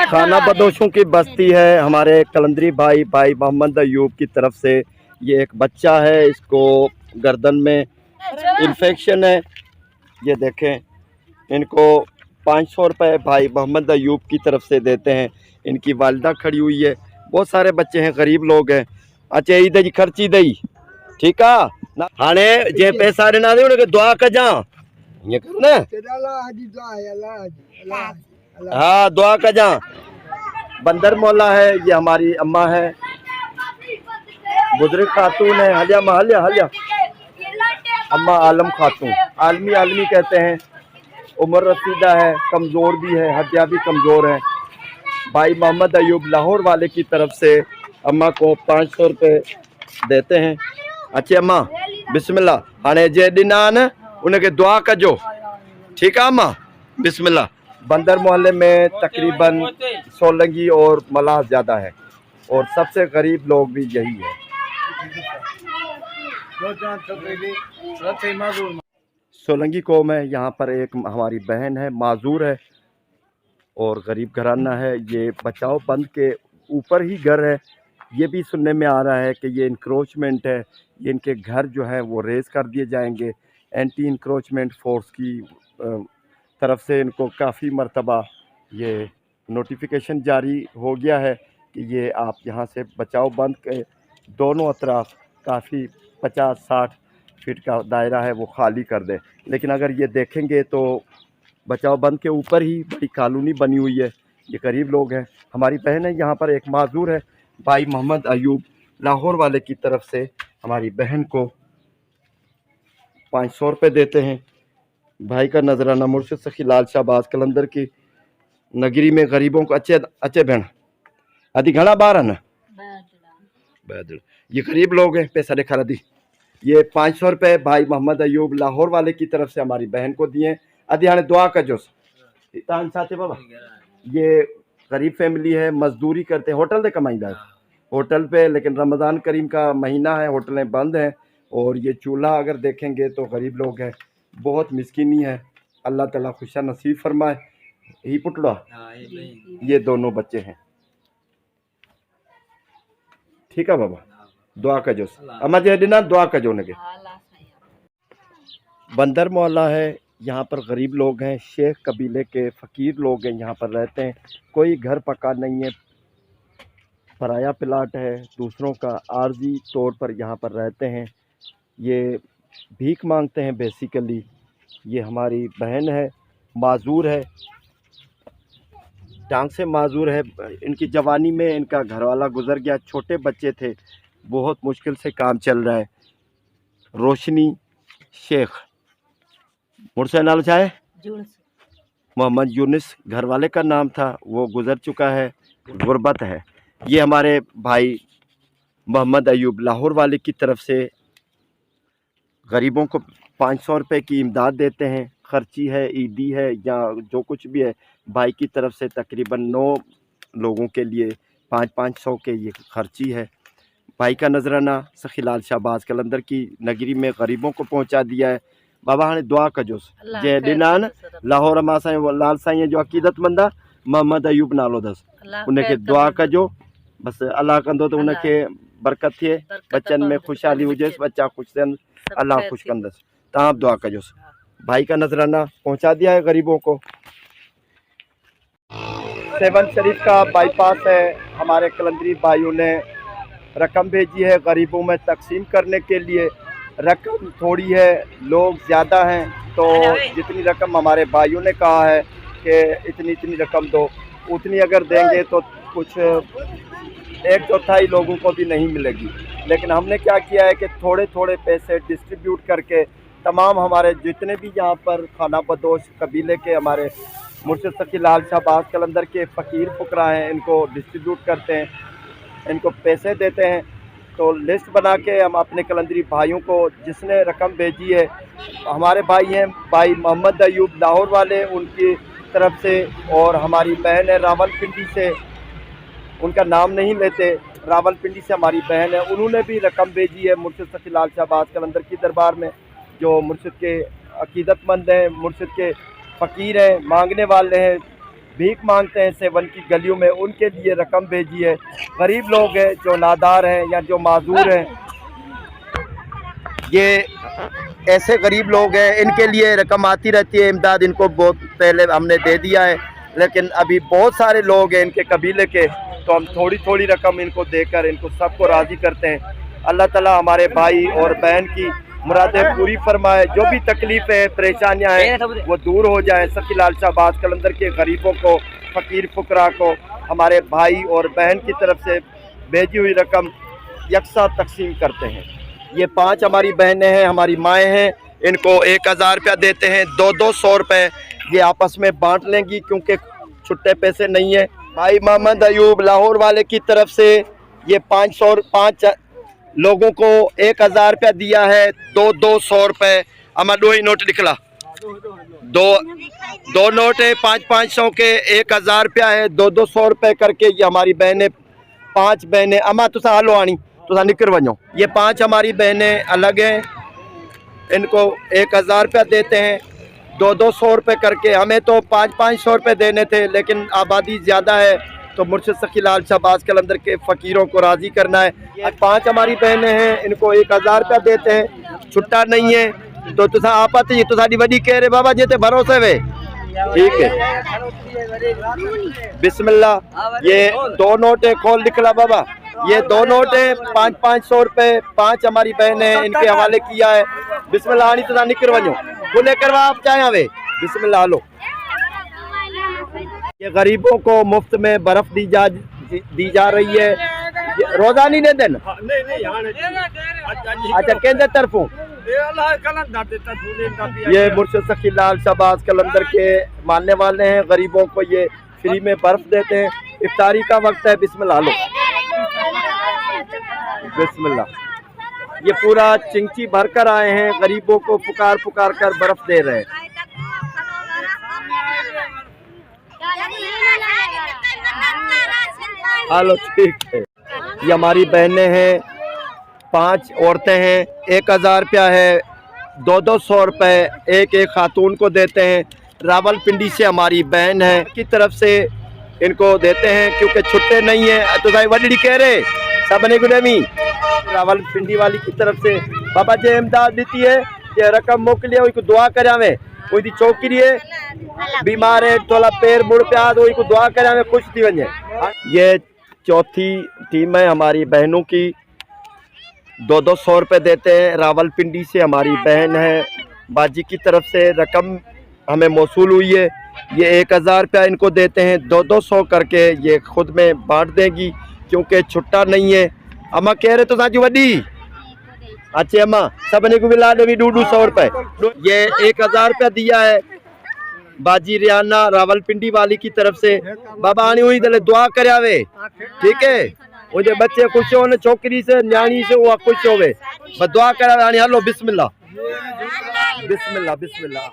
खाना बदोशों की बस्ती है। हमारे कलंदरी भाई मोहम्मद अयूब की तरफ से ये एक बच्चा है, इसको गर्दन में इन्फेक्शन है। ये देखें, इनको 500 रुपये भाई मोहम्मद अयूब की तरफ से देते हैं। इनकी वालिदा खड़ी हुई है। बहुत सारे बच्चे हैं, गरीब लोग हैं। अच्छा ईद जी खर्ची दई ठीक है हाणे जे पैसा ॾिना अथई उनखे दुआ कजां, ईअं कर न। हाँ दुआ कजां। बंदर मौला है, ये हमारी अम्मा है, बुजुर्ग खातून है। हलिया मां हलिया हलिया अम्मा आलम खातून, आलमी कहते हैं। उम्र रसीदा है, कमज़ोर भी है, हड्डियाँ भी कमज़ोर हैं। भाई मोहम्मद अयूब लाहौर वाले की तरफ से अम्मा को 500 रुपये देते हैं। अच्छी अम्मा बिस्मिल्लाह, हाणे जे ॾिना न उनखे दुआ कजो, ठीक है अम्मा बिस्मिल्लाह। बंदर मोहल्ले में तकरीबन सोलंगी और मलाह ज़्यादा है और सबसे गरीब लोग भी यही है। सोलंगी कौम है। यहाँ पर एक हमारी बहन है, माजूर है और गरीब घराना है। ये बचाओ बंद के ऊपर ही घर है। ये भी सुनने में आ रहा है कि ये इंक्रोचमेंट है, ये इनके घर जो है वो रेज़ कर दिए जाएंगे। एंटी इंक्रोचमेंट फोर्स की तरफ से इनको काफ़ी मरतबा ये नोटिफिकेशन जारी हो गया है कि ये आप यहाँ से बचाओ बंद के दोनों अतराफ काफ़ी 50-60 फीट का दायरा है वो खाली कर दें। लेकिन अगर ये देखेंगे तो बचाओ बंद के ऊपर ही बड़ी कॉलोनी बनी हुई है। ये गरीब लोग हैं। हमारी बहन है यहाँ पर एक माजूर है। भाई मोहम्मद अयूब लाहौर वाले की तरफ से हमारी बहन को 500 रुपये देते हैं। भाई का नजराना मुर्शिद सखी लाल शाहबाज कलंदर की नगरी में गरीबों को अच्छे बहन अधी घना बार है ना ये गरीब लोग हैं। पैसा देखा दी ये 500 रुपये भाई मोहम्मद अयूब लाहौर वाले की तरफ से हमारी बहन को दिए। अधी हाणे दुआ कजो बाबा। ये गरीब फैमिली है, मजदूरी करते हैं, होटल पे कमाईंदा है होटल पे, लेकिन रमज़ान करीम का महीना है, होटलें बंद हैं और ये चूल्हा अगर देखेंगे तो गरीब लोग हैं, बहुत मिस्कीनी है। अल्लाह ताला खुशा नसीब फरमाए। ही पुटड़ा ये दोनों बच्चे हैं। ठीक है बाबा दुआ कजो अम्मा जे ॾिना दुआ कजो उनके। बंदर मोहल्ला है, यहाँ पर गरीब लोग हैं, शेख कबीले के फ़कीर लोग हैं, यहाँ पर रहते हैं। कोई घर पक्का नहीं है, पराया प्लाट है, दूसरों का आर्जी तौर पर यहाँ पर रहते हैं। ये भीख मांगते हैं बेसिकली। ये हमारी बहन है, माजूर है, टांग से माजूर है। इनकी जवानी में इनका घरवाला गुजर गया, छोटे बच्चे थे, बहुत मुश्किल से काम चल रहा है। रोशनी शेख मुर्से नाल चाहे मोहम्मद यूनिस घर वाले का नाम था, वो गुजर चुका है, गुर्बत है। ये हमारे भाई मोहम्मद अयूब लाहौर वाले की तरफ से गरीबों को 500 रुपये की इमदाद देते हैं। खर्ची है, ईदी है या जो कुछ भी है, भाई की तरफ से तकरीबन 9 लोगों के लिए 500 के ये खर्ची है। भाई का नजराना सखी लाल शाहबाज कलंदर की नगरी में गरीबों को पहुंचा दिया है। बाबा हाणे दुआ कजोस जे ॾिनान लाहौर मां असांजे लाल साईं जो अक़ीदतमंद आहे मोहम्मद अयूब नालो अथसि, उनखे दुआ कजो। बसि अल्लाह कंदो त उनखे बरकत थिए, बच्चन में खुशहाली हुजेसि, बच्चा खुश थियनि, अल्लाह खुश कंदसि। तव्हां दुआ कजोस। भाई का नजराना पहुंचा दिया है गरीबों को। 7 शरीफ का बाईपास है, हमारे कलंदरी भाइयों ने रकम भेजी है गरीबों में तकसीम करने के लिए। रकम थोड़ी है, लोग ज़्यादा हैं, तो जितनी रकम हमारे भाइयों ने कहा है कि इतनी रकम दो, उतनी अगर देंगे तो कुछ 1/4 लोगों को भी नहीं मिलेगी। लेकिन हमने क्या किया है कि थोड़े थोड़े पैसे डिस्ट्रीब्यूट करके तमाम हमारे जितने भी यहाँ पर खाना बदोश कबीले के हमारे मुर्शिद सखी लाल शाहबाज कलंदर के फ़कीर फुकरा हैं, इनको डिस्ट्रीब्यूट करते हैं, इनको पैसे देते हैं। तो लिस्ट बना के हम अपने कलंदरी भाइयों को, जिसने रकम भेजी है, हमारे भाई हैं भाई मोहम्मद अयूब लाहौर वाले, उनकी तरफ से, और हमारी बहन है रावलपिंडी से, उनका नाम नहीं लेते, रावलपिंडी से हमारी बहन है, उन्होंने भी रकम भेजी है मुर्शिद सखी लाल शाहबाज कलंदर की दरबार में। जो मुर्शिद के अक़ीदतमंद हैं, मुर्शिद के फ़कीर हैं, मांगने वाले हैं, भीख मांगते हैं सेवन की गलियों में, उनके लिए रकम भेजी है। गरीब लोग हैं जो नादार हैं या जो माजूर हैं, ये ऐसे गरीब लोग हैं, इनके लिए रकम आती रहती है। इमदाद इनको बहुत पहले हमने दे दिया है, लेकिन अभी बहुत सारे लोग हैं इनके कबीले के, तो हम थोड़ी थोड़ी रकम इनको देकर इनको सबको राज़ी करते हैं। अल्लाह ताला हमारे भाई और बहन की मुरादें पूरी फरमाए। जो भी तकलीफ़ें परेशानियां हैं वो दूर हो जाए। सखी लाल शाह अब्बास कलंदर के गरीबों को, फ़कीर फुकरा को हमारे भाई और बहन की तरफ से भेजी हुई रकम यकसा तकसीम करते हैं। ये 5 हमारी बहनें हैं, हमारी माएँ हैं, इनको 1000 रुपया देते हैं। 200 रुपये ये आपस में बांट लेंगी क्योंकि छुट्टे पैसे नहीं है। भाई मोहम्मद अयूब लाहौर वाले की तरफ से ये 5 लोगों को 1000 रुपया दिया है। 200 रुपये, अमा 2 ही नोट निकला, दो नोट है 500 के, 1000 रुपया है। 200 रुपये करके ये हमारी बहनें 5 बहनें, अमा तुसा हलो आनी तुसा निकर वनो। ये 5 हमारी बहनें अलग हैं, इनको 1000 रुपया देते हैं। 200 रुपये करके, हमें तो 500 रुपये देने थे, लेकिन आबादी ज़्यादा है तो मुर्शिद सखी लाल शाह अब्बास कलंदर के फ़कीरों को राज़ी करना है। 5 हमारी बहनें हैं, इनको 1000 रुपया देते हैं। छुट्टा नहीं है तो तुसा आपत ये तुसाडी वडी कह रहे बाबा जी ते भरोसे वे, ठीक है। बिस्मिल्लाह, ये 2 नोट है, खोल निकला बाबा। ये 2 नोट है 500 रुपये, 5 हमारी बहनें हैं, इनके हवाले किया है। बिस्मिल्लाह आनी तुसा निकर वनो, वो लेकर आप चाहे आवे। बिस्मिल्लाह लो। ये गरीबों को मुफ्त में बर्फ दी जा रही है। रोजा नहीं दे देन, अच्छा केंद्र तरफों ये मुर्शिद सखी लाल शाह अब्बास कलंदर के मानने वाले हैं। गरीबों को ये फ्री में बर्फ देते हैं। इफ्तारी का वक्त है, बिस्मिल्लाह लो। बिस्मिल्लाह, ये पूरा चिंची भर कर आए हैं, गरीबों को पुकार पुकार कर बर्फ दे रहे हैं। हेलो, ठीक है। ये हमारी बहनें हैं, 5 औरतें हैं। 1000 रुपया है, 200 रुपये एक खातून को देते हैं। रावलपिंडी से हमारी बहन है की तरफ से इनको देते हैं क्योंकि छुट्टे नहीं है। तो भाई वडी कह रहे सब ने गुडेमी रावलपिंडी वाली की तरफ से बाबा जी इमदाद दी है। ये रकम मोकलिए, वही को दुआ करावे। कोई चौकरी है, बीमार है, थोड़ा पैर मुड़ प्याद, वही को दुआ करावे, खुश थी वजे। ये चौथी टीम है हमारी बहनों की, 200 रुपये देते हैं। रावलपिंडी से हमारी बहन है, बाजी की तरफ से रकम हमें मौसूल हुई है। ये 1000 रुपया इनको देते हैं। 200 करके ये खुद में बांट देगी क्योंकि छुट्टा नहीं है। अम्मा कह रहे तो साजी वडी, अच्छा अम्मा सब ने को मिला दे 200 रुपये। ये 1000 रुपया दिया है बाजी रियाना रावलपिंडी वाली की तरफ से। बाबा आनी हुई दले दुआ करावे, ठीक है। मुझे बच्चे खुश हो, छोकरी से न्याणी से वो खुश होवे, बस दुआ करावे। आनी हलो, बिस्मिल्लाह बिस्मिल्लाह बिस्मिल्लाह।